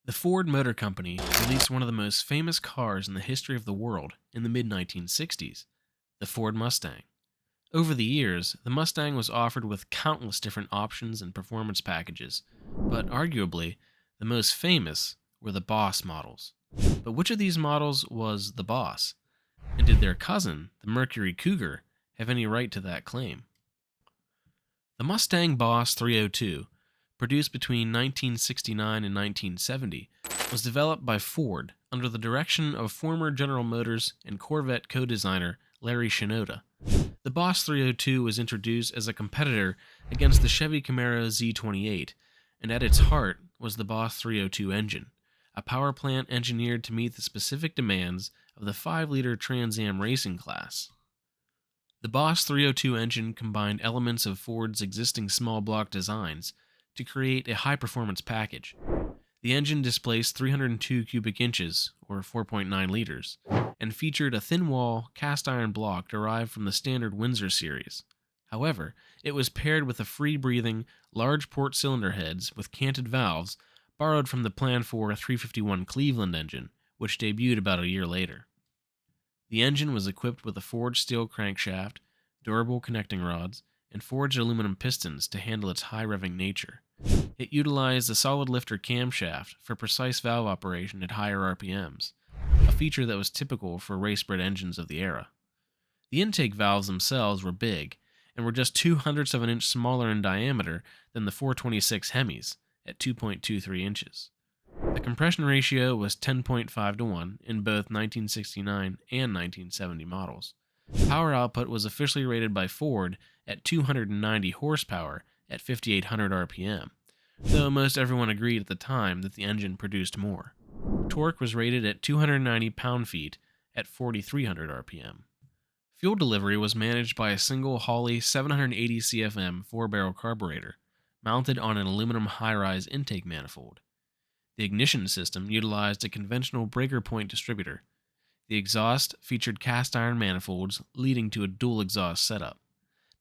The Ford Motor Company released one of the most famous cars in the history of the world in the mid 1960s, the Ford Mustang. Over the years, the Mustang was offered with countless different options and performance packages, but arguably, the most famous were the Boss models. But which of these models was the Boss? And did their cousin, the Mercury Cougar, have any right to that claim? The Mustang Boss 302, produced between 1969 and 1970, was developed by Ford under the direction of former General Motors and Corvette co-designer Larry Shinoda. The Boss 302 was introduced as a competitor against the Chevy Camaro Z28, and at its heart was the Boss 302 engine, a power plant engineered to meet the specific demands of the 5-liter Trans Am racing class. The Boss 302 engine combined elements of Ford's existing small block designs to create a high-performance package. The engine displaced 302 cubic inches, or 4.9 liters, and featured a thin-wall, cast-iron block derived from the standard Windsor series. However, it was paired with a free-breathing, large port cylinder heads with canted valves borrowed from the planned for 351 Cleveland engine, which debuted about a year later. The engine was equipped with a forged steel crankshaft, durable connecting rods, and forged aluminum pistons to handle its high-revving nature. It utilized a solid lifter camshaft for precise valve operation at higher RPMs, a feature that was typical for race-bred engines of the era. The intake valves themselves were big, and were just 2/100 of an inch smaller in diameter than the 426 Hemis, at 2.23 inches. The compression ratio was 10.5 to 1 in both 1969 and 1970 models. Power output was officially rated by Ford at 290 horsepower at 5,800 RPM, though most everyone agreed at the time that the engine produced more. Torque was rated at 290 pound-feet at 4,300 RPM. Fuel delivery was managed by a single Holley 780 CFM 4-barrel carburetor, mounted on an aluminum high-rise intake manifold. The ignition system utilized a conventional breaker point distributor. The exhaust featured cast-iron manifolds leading to a dual exhaust setup.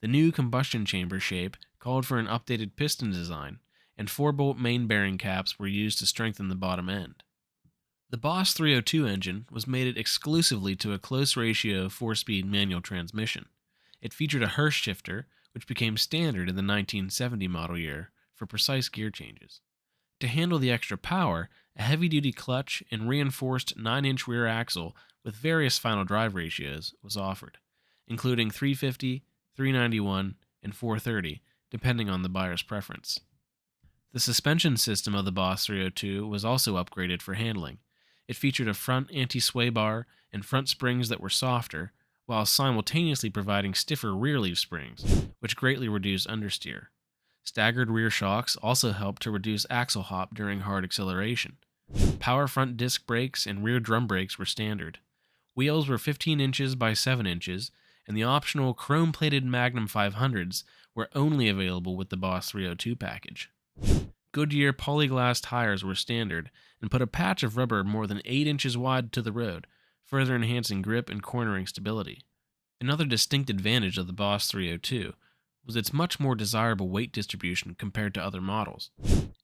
The new combustion chamber shape called for an updated piston design, and 4-bolt main bearing caps were used to strengthen the bottom end. The Boss 302 engine was mated exclusively to a close-ratio 4-speed manual transmission. It featured a Hurst shifter, which became standard in the 1970 model year for precise gear changes. To handle the extra power, a heavy-duty clutch and reinforced 9-inch rear axle with various final drive ratios was offered, including 350, 391, and 430, depending on the buyer's preference. The suspension system of the Boss 302 was also upgraded for handling. It featured a front anti-sway bar and front springs that were softer, while simultaneously providing stiffer rear leaf springs, which greatly reduced understeer. Staggered rear shocks also helped to reduce axle hop during hard acceleration. Power front disc brakes and rear drum brakes were standard. Wheels were 15 inches by 7 inches, and the optional chrome-plated Magnum 500s were only available with the Boss 302 package. Goodyear polyglass tires were standard and put a patch of rubber more than 8 inches wide to the road, further enhancing grip and cornering stability. Another distinct advantage of the Boss 302 was its much more desirable weight distribution compared to other models.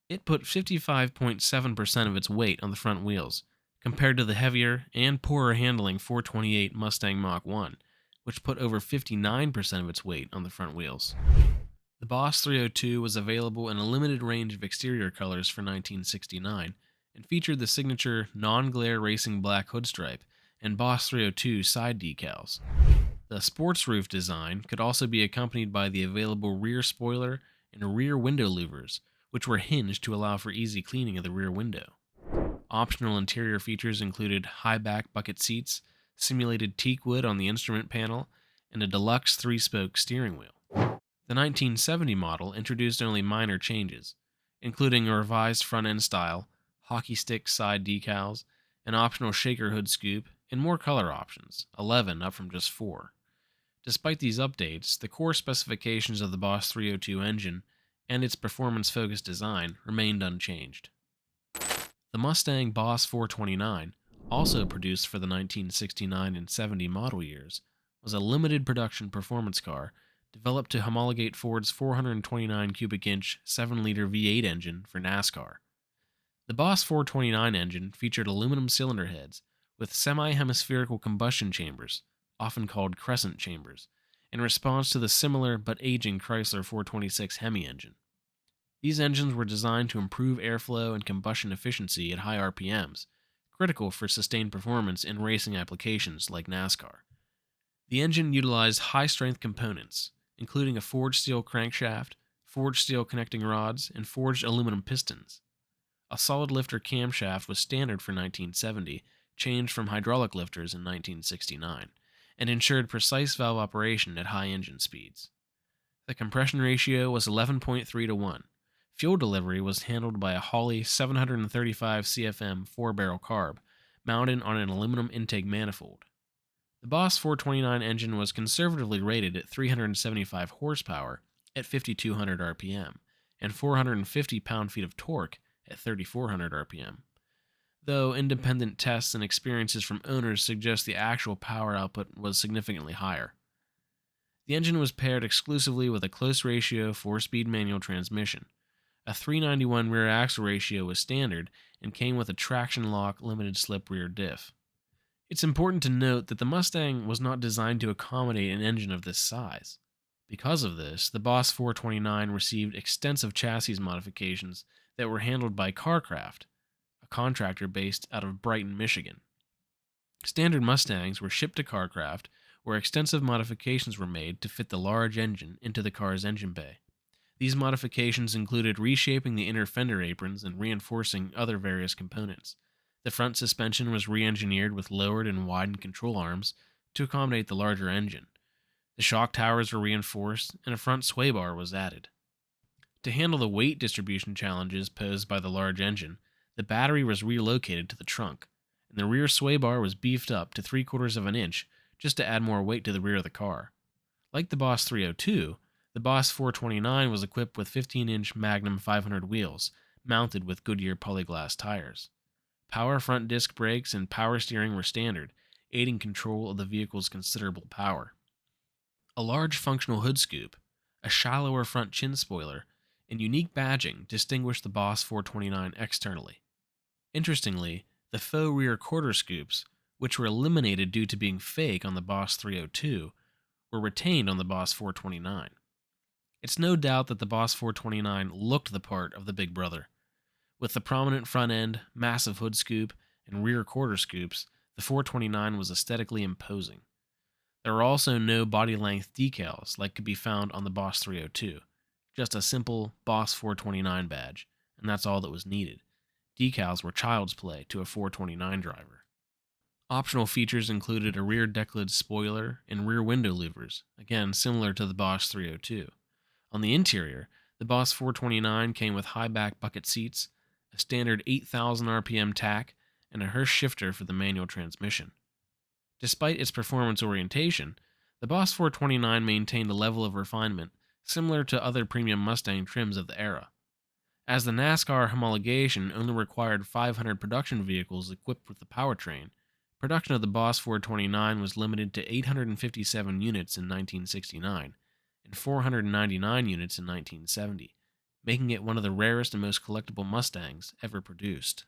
It put 55.7% of its weight on the front wheels, compared to the heavier and poorer handling 428 Mustang Mach 1, which put over 59% of its weight on the front wheels. The Boss 302 was available in a limited range of exterior colors for 1969, and featured the signature non-glare racing black hood stripe and Boss 302 side decals. The sports roof design could also be accompanied by the available rear spoiler and rear window louvers, which were hinged to allow for easy cleaning of the rear window. Optional interior features included high-back bucket seats, simulated teak wood on the instrument panel, and a deluxe 3-spoke steering wheel. The 1970 model introduced only minor changes, including a revised front-end style, hockey stick side decals, an optional shaker hood scoop, and more color options, 11 up from just 4. Despite these updates, the core specifications of the Boss 302 engine and its performance-focused design remained unchanged. The Mustang Boss 429, also produced for the 1969 and 70 model years, was a limited production performance car developed to homologate Ford's 429 cubic inch 7-liter V8 engine for NASCAR. The Boss 429 engine featured aluminum cylinder heads with semi-hemispherical combustion chambers, often called crescent chambers, in response to the similar but aging Chrysler 426 Hemi engine. These engines were designed to improve airflow and combustion efficiency at high RPMs, critical for sustained performance in racing applications like NASCAR. The engine utilized high-strength components, including a forged steel crankshaft, forged steel connecting rods, and forged aluminum pistons. A solid lifter camshaft was standard for 1970, changed from hydraulic lifters in 1969, and ensured precise valve operation at high engine speeds. The compression ratio was 11.3 to 1. Fuel delivery was handled by a Holley 735 CFM 4-barrel carb, mounted on an aluminum intake manifold. The Boss 429 engine was conservatively rated at 375 horsepower at 5,200 RPM and 450 pound-feet of torque at 3,400 RPM, though independent tests and experiences from owners suggest the actual power output was significantly higher. The engine was paired exclusively with a close-ratio 4-speed manual transmission. A 391 rear axle ratio was standard and came with a traction lock limited slip rear diff. It's important to note that the Mustang was not designed to accommodate an engine of this size. Because of this, the Boss 429 received extensive chassis modifications that were handled by CarCraft, a contractor based out of Brighton, Michigan. Standard Mustangs were shipped to CarCraft, where extensive modifications were made to fit the large engine into the car's engine bay. These modifications included reshaping the inner fender aprons and reinforcing other various components. The front suspension was re-engineered with lowered and widened control arms to accommodate the larger engine. The shock towers were reinforced, and a front sway bar was added. To handle the weight distribution challenges posed by the large engine, the battery was relocated to the trunk, and the rear sway bar was beefed up to 3/4 of an inch just to add more weight to the rear of the car. Like the Boss 302, the Boss 429 was equipped with 15-inch Magnum 500 wheels, mounted with Goodyear polyglass tires. Power front disc brakes and power steering were standard, aiding control of the vehicle's considerable power. A large functional hood scoop, a shallower front chin spoiler, and unique badging distinguished the Boss 429 externally. Interestingly, the faux rear quarter scoops, which were eliminated due to being fake on the Boss 302, were retained on the Boss 429. It's no doubt that the Boss 429 looked the part of the big brother. With the prominent front end, massive hood scoop, and rear quarter scoops, the 429 was aesthetically imposing. There were also no body-length decals like could be found on the Boss 302, just a simple Boss 429 badge, and that's all that was needed. Decals were child's play to a 429 driver. Optional features included a rear decklid spoiler and rear window louvers, again similar to the Boss 302. On the interior, the Boss 429 came with high-back bucket seats, a standard 8,000 RPM tach, and a Hurst shifter for the manual transmission. Despite its performance orientation, the Boss 429 maintained a level of refinement similar to other premium Mustang trims of the era. As the NASCAR homologation only required 500 production vehicles equipped with the powertrain, production of the Boss 429 was limited to 857 units in 1969 and 499 units in 1970, making it one of the rarest and most collectible Mustangs ever produced.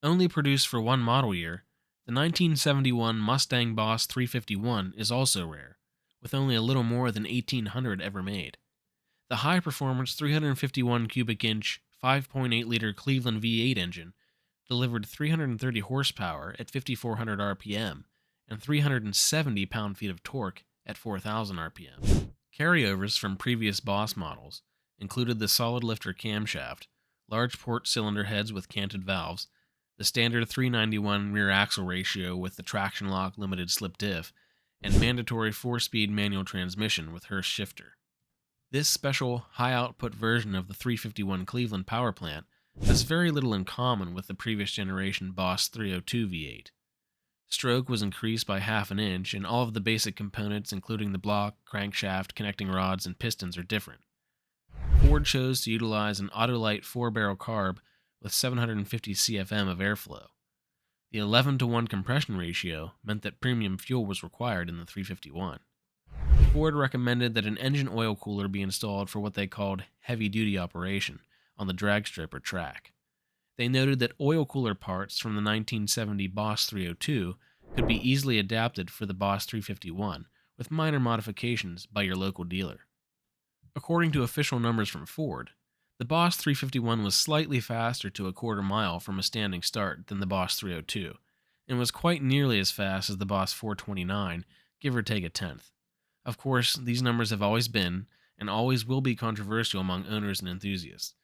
Only produced for one model year, the 1971 Mustang Boss 351 is also rare, with only a little more than 1,800 ever made. The high-performance 351 cubic inch 5.8-liter Cleveland V8 engine delivered 330 horsepower at 5,400 RPM and 370 pound-feet of torque at 4,000 RPM. Carryovers from previous Boss models included the solid lifter camshaft, large port cylinder heads with canted valves, the standard 391 rear axle ratio with the traction lock limited slip diff, and mandatory 4-speed manual transmission with Hurst shifter. This special, high-output version of the 351 Cleveland power plant has very little in common with the previous generation Boss 302 V8. Stroke was increased by half an inch, and all of the basic components, including the block, crankshaft, connecting rods, and pistons, are different. Ford chose to utilize an Autolite 4-barrel carb with 750 CFM of airflow. The 11-to-1 compression ratio meant that premium fuel was required in the 351. Ford recommended that an engine oil cooler be installed for what they called heavy-duty operation on the drag strip or track. They noted that oil cooler parts from the 1970 Boss 302 could be easily adapted for the Boss 351 with minor modifications by your local dealer. According to official numbers from Ford, the Boss 351 was slightly faster to a quarter mile from a standing start than the Boss 302, and was quite nearly as fast as the Boss 429, give or take a tenth. Of course, these numbers have always been, and always will be controversial among owners and enthusiasts.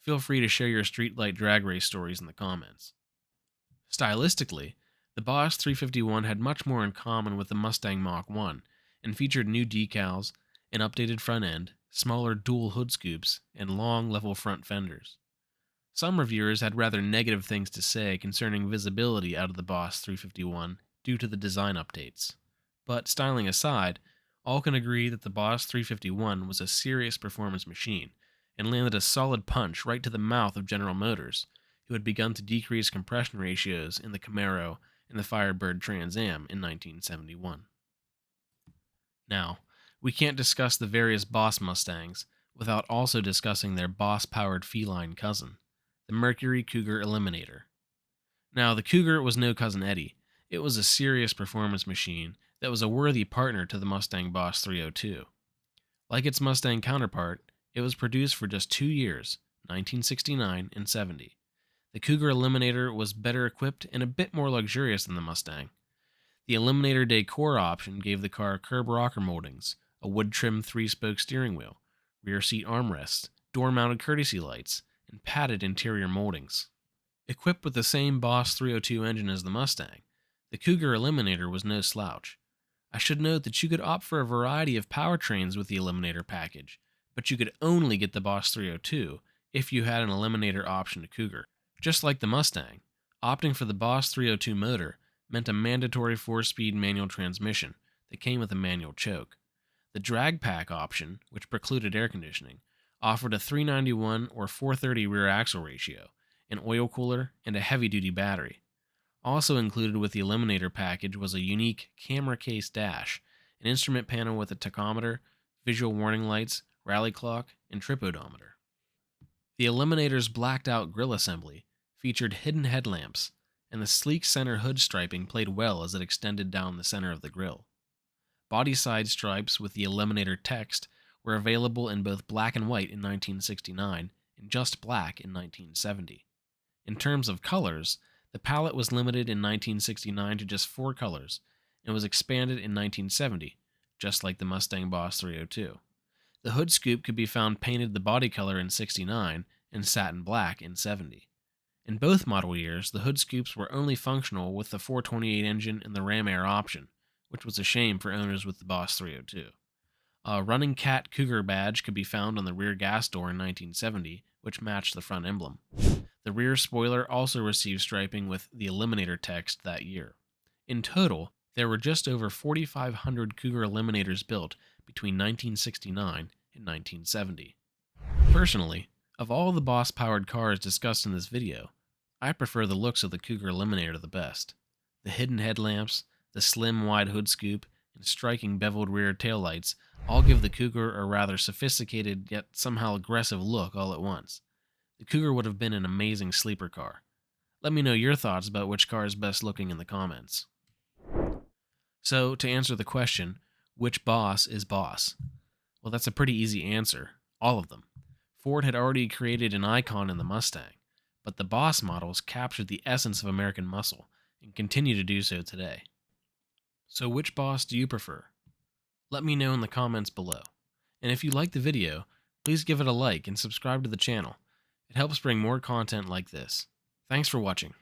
Feel free to share your streetlight drag race stories in the comments. Stylistically, the Boss 351 had much more in common with the Mustang Mach 1, and featured new decals, an updated front end, smaller dual hood scoops, and long level front fenders. Some reviewers had rather negative things to say concerning visibility out of the Boss 351 due to the design updates. But styling aside, all can agree that the Boss 351 was a serious performance machine, and landed a solid punch right to the mouth of General Motors, who had begun to decrease compression ratios in the Camaro and the Firebird Trans Am in 1971. Now, we can't discuss the various Boss Mustangs without also discussing their Boss-powered feline cousin, the Mercury Cougar Eliminator. Now, the Cougar was no Cousin Eddie. It was a serious performance machine that was a worthy partner to the Mustang Boss 302. Like its Mustang counterpart, it was produced for just 2 years, 1969 and 70. The Cougar Eliminator was better equipped and a bit more luxurious than the Mustang. The Eliminator decor option gave the car curb rocker moldings, a wood-trimmed 3-spoke steering wheel, rear seat armrests, door-mounted courtesy lights, and padded interior moldings. Equipped with the same Boss 302 engine as the Mustang, the Cougar Eliminator was no slouch. I should note that you could opt for a variety of powertrains with the Eliminator package, but you could only get the Boss 302 if you had an Eliminator option to Cougar. Just like the Mustang, opting for the Boss 302 motor meant a mandatory 4-speed manual transmission that came with a manual choke. The drag pack option, which precluded air conditioning, offered a 391 or 430 rear axle ratio, an oil cooler, and a heavy-duty battery. Also included with the Eliminator package was a unique camera case dash, an instrument panel with a tachometer, visual warning lights, rally clock, and trip odometer. The Eliminator's blacked-out grille assembly featured hidden headlamps, and the sleek center hood striping played well as it extended down the center of the grille. Body side stripes with the Eliminator text were available in both black and white in 1969 and just black in 1970. In terms of colors, the palette was limited in 1969 to just 4 colors and was expanded in 1970, just like the Mustang Boss 302. The hood scoop could be found painted the body color in 69 and satin black in 70. In both model years, the hood scoops were only functional with the 428 engine and the Ram Air option, which was a shame for owners with the Boss 302. A running cat Cougar badge could be found on the rear gas door in 1970, which matched the front emblem. The rear spoiler also received striping with the Eliminator text that year. In total, there were just over 4,500 Cougar Eliminators built between 1969 and 1970. Personally, of all the Boss-powered cars discussed in this video, I prefer the looks of the Cougar Eliminator the best. The hidden headlamps, the slim wide hood scoop, and striking beveled rear taillights all give the Cougar a rather sophisticated yet somehow aggressive look all at once. The Cougar would have been an amazing sleeper car. Let me know your thoughts about which car is best looking in the comments. So, to answer the question, which Boss is Boss? Well, that's a pretty easy answer. All of them. Ford had already created an icon in the Mustang, but the Boss models captured the essence of American muscle and continue to do so today. So which Boss do you prefer? Let me know in the comments below. And if you liked the video, please give it a like and subscribe to the channel. It helps bring more content like this. Thanks for watching.